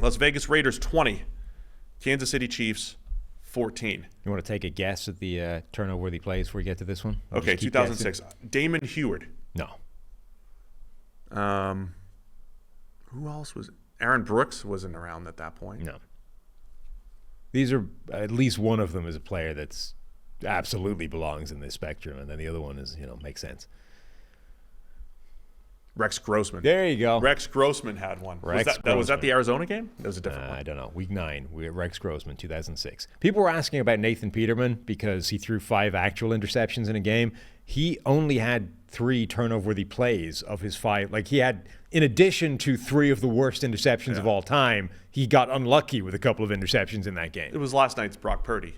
Las Vegas Raiders 20. Kansas City Chiefs 14. You want to take a guess at the turnover-worthy plays before we get to this one? We'll Okay, 2006. guessing. Damon Heward. No. Who else was? Aaron Brooks wasn't around at that point. No. These are, at least one of them is a player that's absolutely belongs in this spectrum, and then the other one is, makes sense. Rex Grossman. There you go. Rex Grossman had one. Was that the Arizona game? That was a different one. I don't know. Week 9, we had Rex Grossman, 2006. People were asking about Nathan Peterman because he threw 5 actual interceptions in a game. He only had 3 turnover-worthy plays of his 5. Like, he had, in addition to 3 of the worst interceptions of all time, he got unlucky with a couple of interceptions in that game. It was last night's Brock Purdy.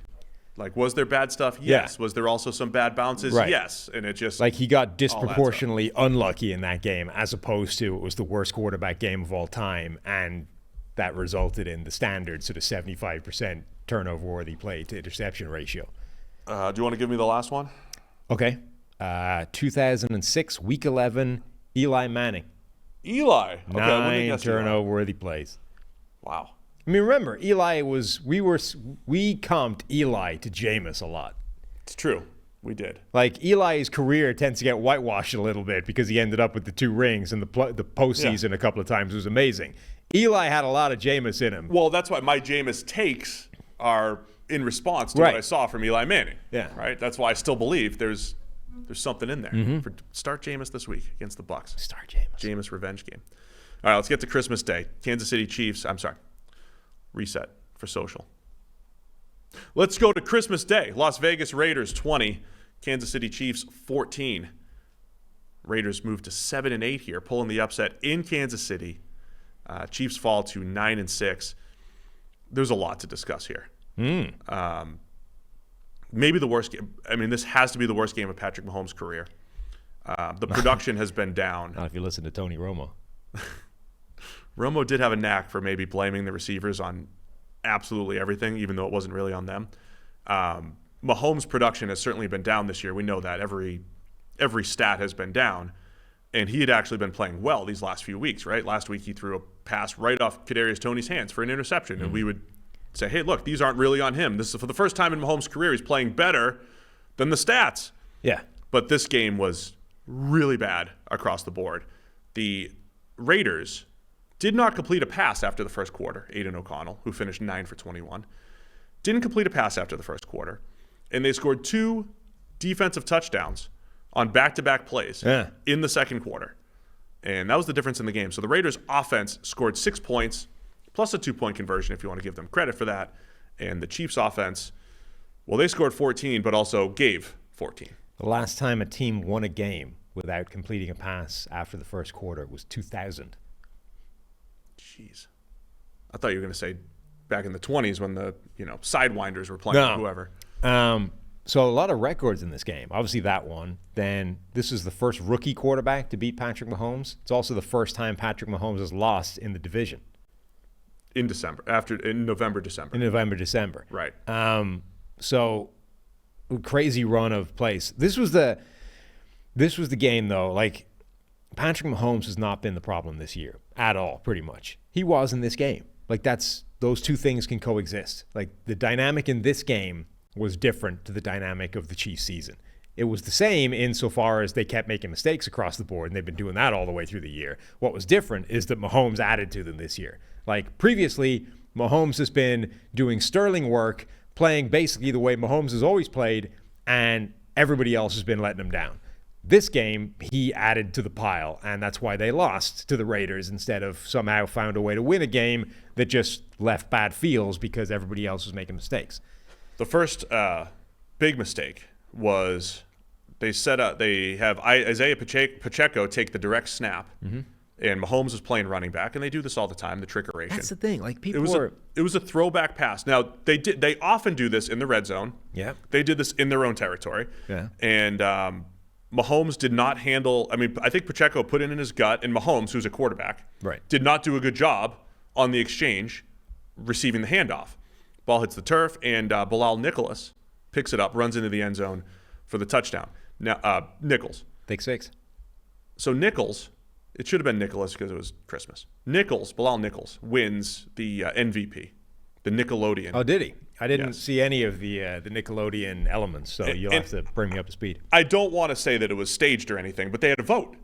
Like, was there bad stuff? Yes. Yeah. Was there also some bad bounces? Right. Yes. And it just... Like, he got disproportionately unlucky in that game, as opposed to it was the worst quarterback game of all time, and that resulted in the standard sort of 75% turnover-worthy play to interception ratio. Do you want to give me the last one? Okay. 2006, Week 11, Eli Manning. Eli. Okay, 9 turnover-worthy plays. Wow. I mean, remember, Eli was we comped Eli to Jameis a lot. It's true. We did. Like, Eli's career tends to get whitewashed a little bit because he ended up with the 2 rings, and the postseason a couple of times was amazing. Eli had a lot of Jameis in him. Well, that's why my Jameis takes are in response to what I saw from Eli Manning. Yeah. Right? That's why I still believe there's something in there. Start Jameis this week against the Bucs. Start Jameis. Jameis revenge game. All right, let's get to Christmas Day. Kansas City Chiefs. Reset for social. Let's go to Christmas Day. Las Vegas Raiders 20, Kansas City Chiefs 14. Raiders move to 7-8 here, pulling the upset in Kansas City. Chiefs fall to 9-6. There's a lot to discuss here. Maybe the worst game. I mean, this has to be the worst game of Patrick Mahomes' career. The production has been down. Not if you listen to Tony Romo. Romo did have a knack for maybe blaming the receivers on absolutely everything, even though it wasn't really on them. Mahomes' production has certainly been down this year. We know that. Every stat has been down. And he had actually been playing well these last few weeks, right? Last week he threw a pass right off Kadarius Toney's hands for an interception. And we would say, hey, look, these aren't really on him. This is for the first time in Mahomes' career, he's playing better than the stats. Yeah. But this game was really bad across the board. The Raiders did not complete a pass after the first quarter. Aiden O'Connell, who finished 9 for 21, didn't complete a pass after the first quarter. And they scored 2 defensive touchdowns on back-to-back plays in the second quarter. And that was the difference in the game. So the Raiders' offense scored 6 points, plus a 2-point conversion if you want to give them credit for that. And the Chiefs' offense, well, they scored 14, but also gave 14. The last time a team won a game without completing a pass after the first quarter was 2000. Jeez. I thought you were going to say back in the 20s when the Sidewinders were playing whoever. So a lot of records in this game. Obviously that one. Then this is the first rookie quarterback to beat Patrick Mahomes. It's also the first time Patrick Mahomes has lost in the division. In November, December. In November, December. Right. So crazy run of plays. This was the game though. Like, Patrick Mahomes has not been the problem this year at all, pretty much. He was in this game. Like, those two things can coexist. Like, the dynamic in this game was different to the dynamic of the Chiefs season. It was the same insofar as they kept making mistakes across the board, and they've been doing that all the way through the year. What was different is that Mahomes added to them this year. Like, previously, Mahomes has been doing sterling work, playing basically the way Mahomes has always played, and everybody else has been letting him down. This game, he added to the pile, and that's why they lost to the Raiders instead of somehow found a way to win a game that just left bad feels because everybody else was making mistakes. The first big mistake was they have Isaiah Pacheco take the direct snap, and Mahomes is playing running back, and they do this all the time, the trickeration. That's the thing. Like, it was a throwback pass. Now, they often do this in the red zone. Yeah. They did this in their own territory. Yeah. And Mahomes did not handle – I mean, I think Pacheco put it in his gut, and Mahomes, who's a quarterback, did not do a good job on the exchange receiving the handoff. Ball hits the turf, and Bilal Nicholas picks it up, runs into the end zone for the touchdown. Now, Nichols. Pick six. So Nichols It should have been Nicholas because it was Christmas. Bilal Nichols, wins the MVP, the Nickelodeon. Oh, did he? I didn't see any of the Nickelodeon elements, so you'll have to bring me up to speed. I don't want to say that it was staged or anything, but they had a vote.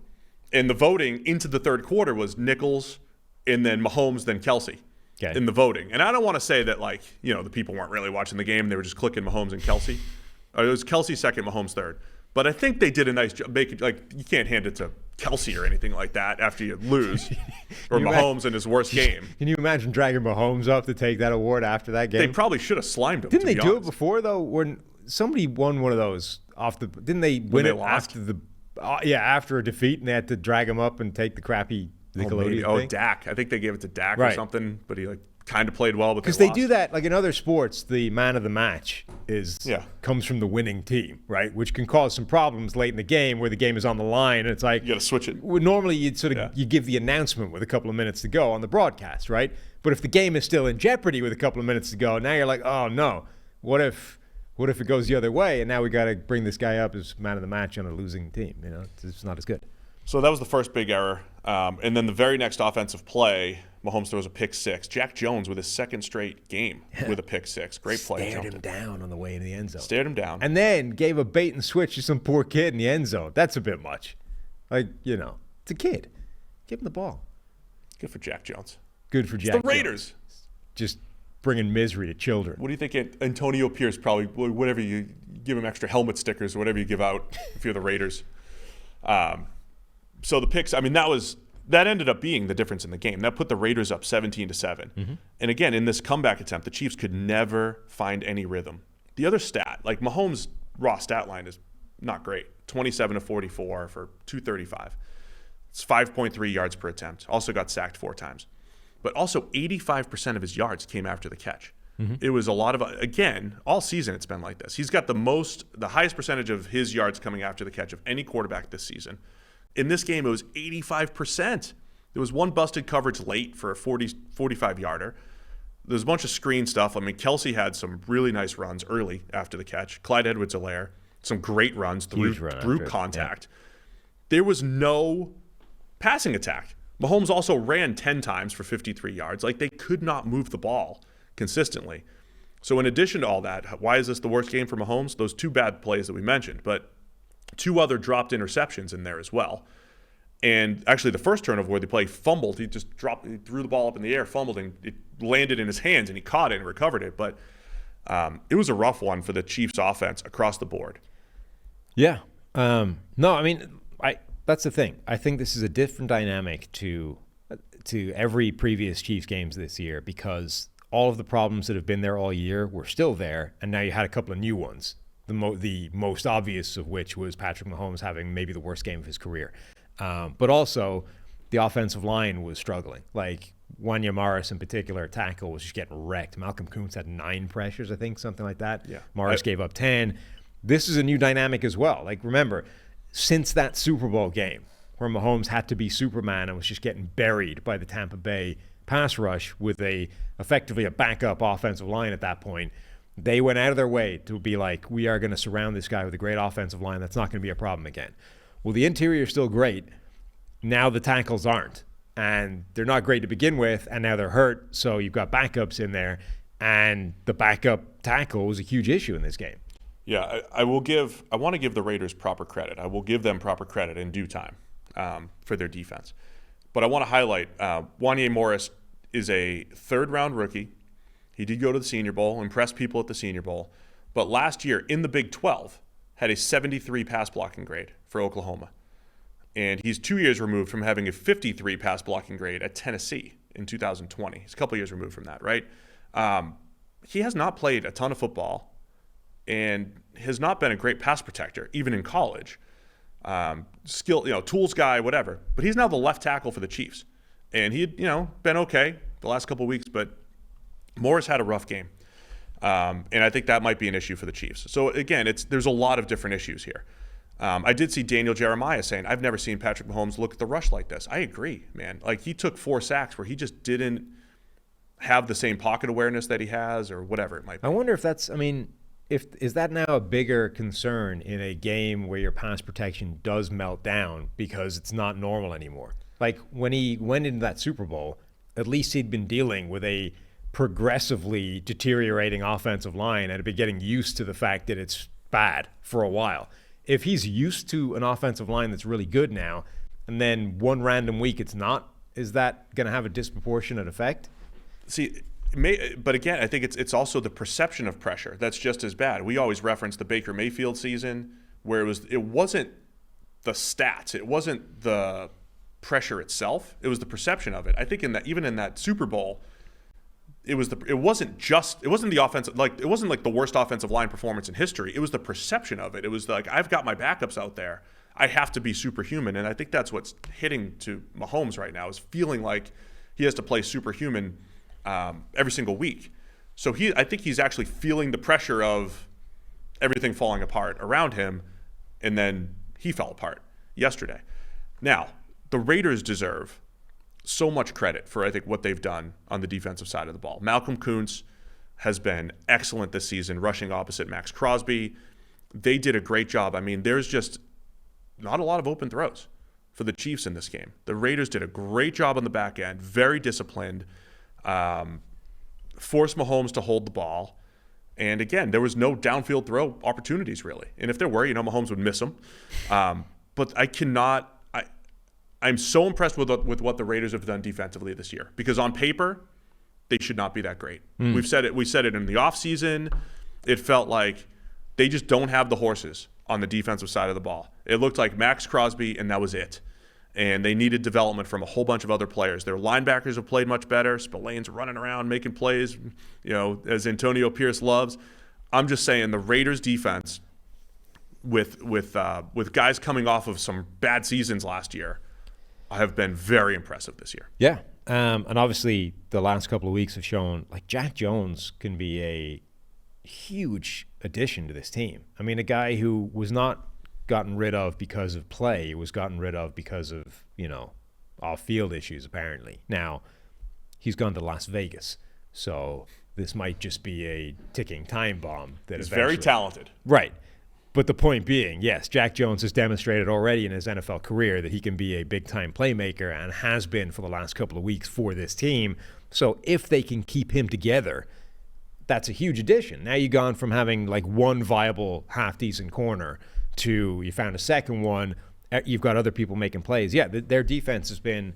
And the voting into the third quarter was Nichols and then Mahomes, then Kelsey in the voting. And I don't want to say that, like, the people weren't really watching the game. They were just clicking Mahomes and Kelsey. It was Kelsey second, Mahomes third. But I think they did a nice job. You can't hand it to Kelsey or anything like that after you lose, or Mahomes in his worst game. Can you imagine dragging Mahomes up to take that award after that game? They probably should have slimed him. Didn't they do it before though? When somebody won one of those didn't they win it after a defeat, and they had to drag him up and take the crappy Nickelodeon thing? Dak. I think they gave it to Dak or something, but he kind of played well, but because they do that in other sports. The man of the match comes from the winning team, right? Which can cause some problems late in the game where the game is on the line, and it's like you got to switch it. Normally, you'd you give the announcement with a couple of minutes to go on the broadcast, right? But if the game is still in jeopardy with a couple of minutes to go, now you're like, oh no, what if it goes the other way, and now we got to bring this guy up as man of the match on a losing team? It's not as good. So that was the first big error, and then the very next offensive play, Mahomes throws a pick six. Jack Jones with his second straight game with a pick six. Great play. Stared him down on the way in the end zone. Stared him down. And then gave a bait and switch to some poor kid in the end zone. That's a bit much. It's a kid. Give him the ball. Good for Jack Jones. Good for Jack Jones. The Raiders. Just bringing misery to children. What do you think Antonio Pierce probably, whatever you give him extra helmet stickers or whatever you give out if you're the Raiders. So the picks, that ended up being the difference in the game. That put the Raiders up 17-7. Mm-hmm. And again, in this comeback attempt, the Chiefs could never find any rhythm. The other stat, like Mahomes' raw stat line is not great. 27-44 for 235. It's 5.3 yards per attempt. Also got sacked 4 times. But also 85% of his yards came after the catch. Mm-hmm. It was a lot of, again, all season it's been like this. He's got the highest percentage of his yards coming after the catch of any quarterback this season. In this game, it was 85%. There was one busted coverage late for a 45-yarder. There's a bunch of screen stuff. Kelsey had some really nice runs early after the catch. Clyde Edwards-Helaire, some great runs through contact. Yeah. There was no passing attack. Mahomes also ran 10 times for 53 yards. They could not move the ball consistently. So in addition to all that, why is this the worst game for Mahomes? Those 2 bad plays that we mentioned, but 2 other dropped interceptions in there as well. And actually the first turnover where the play fumbled, he threw the ball up in the air, fumbled, and it landed in his hands, and he caught it and recovered it. But it was a rough one for the Chiefs offense across the board. Yeah. That's the thing. I think this is a different dynamic to every previous Chiefs games this year, because all of the problems that have been there all year were still there, and now you had a couple of new ones. The most obvious of which was Patrick Mahomes having maybe the worst game of his career. But also, the offensive line was struggling. Wanya Morris in particular, tackle, was just getting wrecked. Malcolm Kuntz had 9 pressures, I think, something like that. Yeah. Morris gave up 10. This is a new dynamic as well. Remember, since that Super Bowl game where Mahomes had to be Superman and was just getting buried by the Tampa Bay pass rush with effectively a backup offensive line at that point, they went out of their way to be like, we are going to surround this guy with a great offensive line. That's not going to be a problem again. Well, the interior is still great. Now the tackles aren't. And they're not great to begin with, and now they're hurt. So you've got backups in there, and the backup tackle was a huge issue in this game. Yeah, I want to give the Raiders proper credit. I will give them proper credit in due time for their defense. But I want to highlight Wanya Morris is a 3rd-round rookie. He did go to the Senior Bowl, impressed people at the Senior Bowl. But last year in the Big 12, had a 73 pass blocking grade for Oklahoma. And he's 2 years removed from having a 53 pass blocking grade at Tennessee in 2020. He's a couple years removed from that, right? He has not played a ton of football and has not been a great pass protector, even in college. Tools guy, whatever. But he's now the left tackle for the Chiefs. And he had, been okay the last couple of weeks, but Morris had a rough game. And I think that might be an issue for the Chiefs. So again, there's a lot of different issues here. I did see Daniel Jeremiah saying, I've never seen Patrick Mahomes look at the rush like this. I agree, man. He took 4 sacks where he just didn't have the same pocket awareness that he has, or whatever it might be. I wonder if that's, is that now a bigger concern in a game where your pass protection does melt down because it's not normal anymore? Like when he went into that Super Bowl, at least he'd been dealing with a progressively deteriorating offensive line and had been getting used to the fact that it's bad for a while. If he's used to an offensive line that's really good now, and then one random week it's not, is that going to have a disproportionate effect? See, but again, I think it's also the perception of pressure that's just as bad. We always reference the Baker Mayfield season where it wasn't the stats, it wasn't the pressure itself, it was the perception of it. I think even in that Super Bowl, it wasn't the offensive, like it wasn't like the worst offensive line performance in history. It was the perception of it. It was like, I've got my backups out there. I have to be superhuman, and I think that's what's hitting to Mahomes right now, is feeling like he has to play superhuman every single week. So I think he's actually feeling the pressure of everything falling apart around him, and then he fell apart yesterday. Now, the Raiders deserve so much credit for, I think, what they've done on the defensive side of the ball. Malcolm Kuntz has been excellent this season, rushing opposite Max Crosby. They did a great job. I mean, there's just not a lot of open throws for the Chiefs in this game. The Raiders did a great job on the back end, very disciplined, forced Mahomes to hold the ball. And again, there was no downfield throw opportunities really. And if there were, Mahomes would miss them. But I'm so impressed with what the Raiders have done defensively this year, because on paper, they should not be that great. We said it in the offseason. It felt like they just don't have the horses on the defensive side of the ball. It looked like Max Crosby, and that was it. And they needed development from a whole bunch of other players. Their linebackers have played much better. Spillane's running around making plays, as Antonio Pierce loves. I'm just saying the Raiders defense, with guys coming off of some bad seasons last year, have been very impressive this year. Yeah. And obviously the last couple of weeks have shown like Jack Jones can be a huge addition to this team. I mean, a guy who was not gotten rid of because of play, was gotten rid of because of, off-field issues apparently. Now, he's gone to Las Vegas, so this might just be a ticking time bomb. He's very talented. Right. But the point being, yes, Jack Jones has demonstrated already in his NFL career that he can be a big-time playmaker and has been for the last couple of weeks for this team. So if they can keep him together, that's a huge addition. Now you've gone from having like one viable half-decent corner to you found a second one. You've got other people making plays. Yeah, their defense has been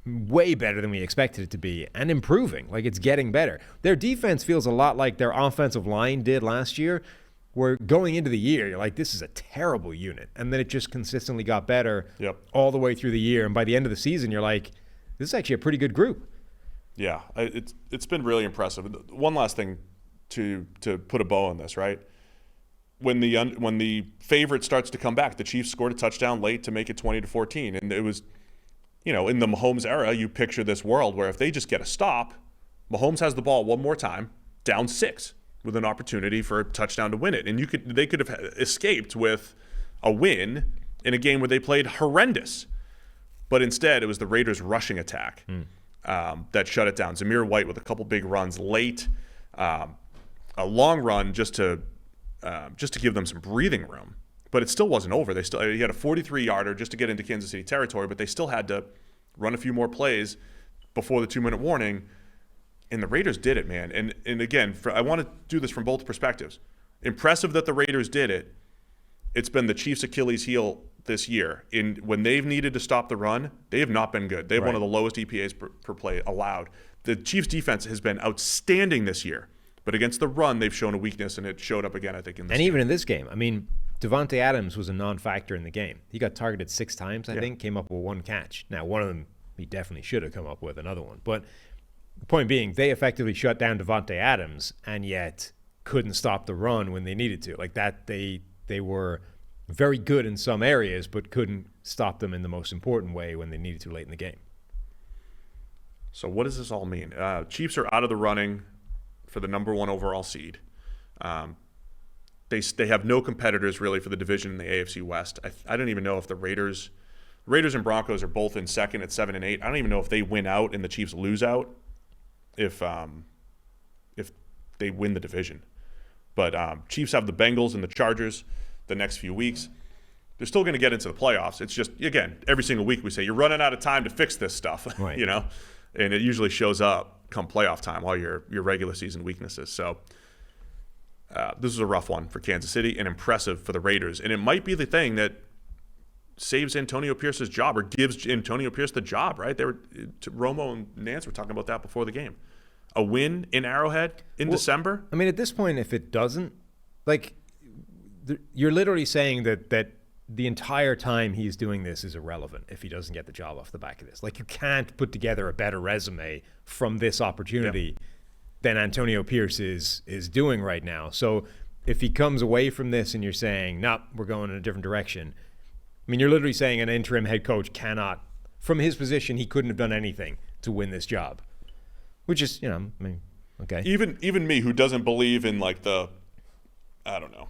way better than we expected it to be and improving. Like, it's getting better. Their defense feels a lot like their offensive line did last year, where going into the year, you're like, this is a terrible unit. And then it just consistently got better all the way through the year. And by the end of the season, you're like, this is actually a pretty good group. Yeah, it's been really impressive. One last thing to put a bow on this, right? When the favorite starts to come back, the Chiefs scored a touchdown late to make it 20-14. And it was, in the Mahomes era, you picture this world where if they just get a stop, Mahomes has the ball one more time, down 6. With an opportunity for a touchdown to win it. And they could have escaped with a win in a game where they played horrendous. But instead, it was the Raiders' rushing attack that shut it down. Zamir White with a couple big runs late, a long run just to give them some breathing room. But it still wasn't over. He had a 43-yarder just to get into Kansas City territory, but they still had to run a few more plays before the 2-minute warning. And the Raiders did it, man. And again, I want to do this from both perspectives. Impressive that the Raiders did it. It's been the Chiefs' Achilles heel this year. When they've needed to stop the run, they have not been good. They have one of the lowest EPAs per play allowed. The Chiefs' defense has been outstanding this year. But against the run, they've shown a weakness, and it showed up again, I think, in this game. Even in this game. I mean, Devontae Adams was a non-factor in the game. He got targeted 6 times, I think, came up with 1 catch. Now, one of them, he definitely should have come up with another one. But the point being, they effectively shut down Devontae Adams and yet couldn't stop the run when they needed to. Like that, they were very good in some areas, but couldn't stop them in the most important way when they needed to late in the game. So what does this all mean? Chiefs are out of the running for the number 1 overall seed. They have no competitors really for the division in the AFC West. I don't even know if the Raiders and Broncos are both in second at 7-8. I don't even know if they win out and the Chiefs lose out. If they win the division. But Chiefs have the Bengals and the Chargers the next few weeks. They're still going to get into the playoffs. It's just, again, every single week we say, you're running out of time to fix this stuff, Right. you know? And it usually shows up come playoff time, all your regular season weaknesses. So this is a rough one for Kansas City and impressive for the Raiders. And it might be the thing that saves Antonio Pierce's job or gives Antonio Pierce the job, right? Romo and Nance were talking about that before the game. A win in Arrowhead in December? I mean, at this point, if it doesn't, like, you're literally saying that the entire time he's doing this is irrelevant if he doesn't get the job off the back of this. Like, you can't put together a better resume from this opportunity than Antonio Pierce is doing right now. So if he comes away from this and you're saying, nah, we're going in a different direction, I mean, you're literally saying an interim head coach cannot, from his position, he couldn't have done anything to win this job. Which is, I mean, okay. Even me, who doesn't believe in, like, the, I don't know,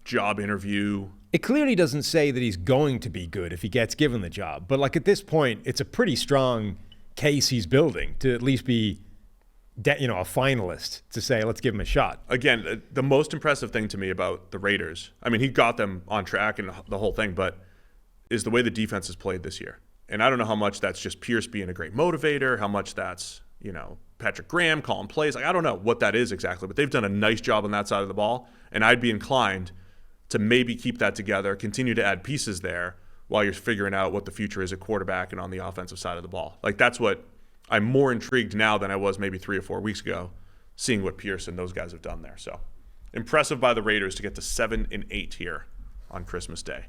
job interview. It clearly doesn't say that he's going to be good if he gets given the job. But, like, at this point, it's a pretty strong case he's building to at least be, a finalist, to say, let's give him a shot. Again, the most impressive thing to me about the Raiders, I mean, he got them on track and the whole thing, but is the way the defense has played this year. And I don't know how much that's just Pierce being a great motivator, how much that's, Patrick Graham calling plays. Like, I don't know what that is exactly, but they've done a nice job on that side of the ball. And I'd be inclined to maybe keep that together, continue to add pieces there while you're figuring out what the future is at quarterback and on the offensive side of the ball. Like, that's what I'm more intrigued now than I was maybe 3 or 4 weeks ago, seeing what Pierce and those guys have done there. So impressive by the Raiders to get to 7-8 here on Christmas Day.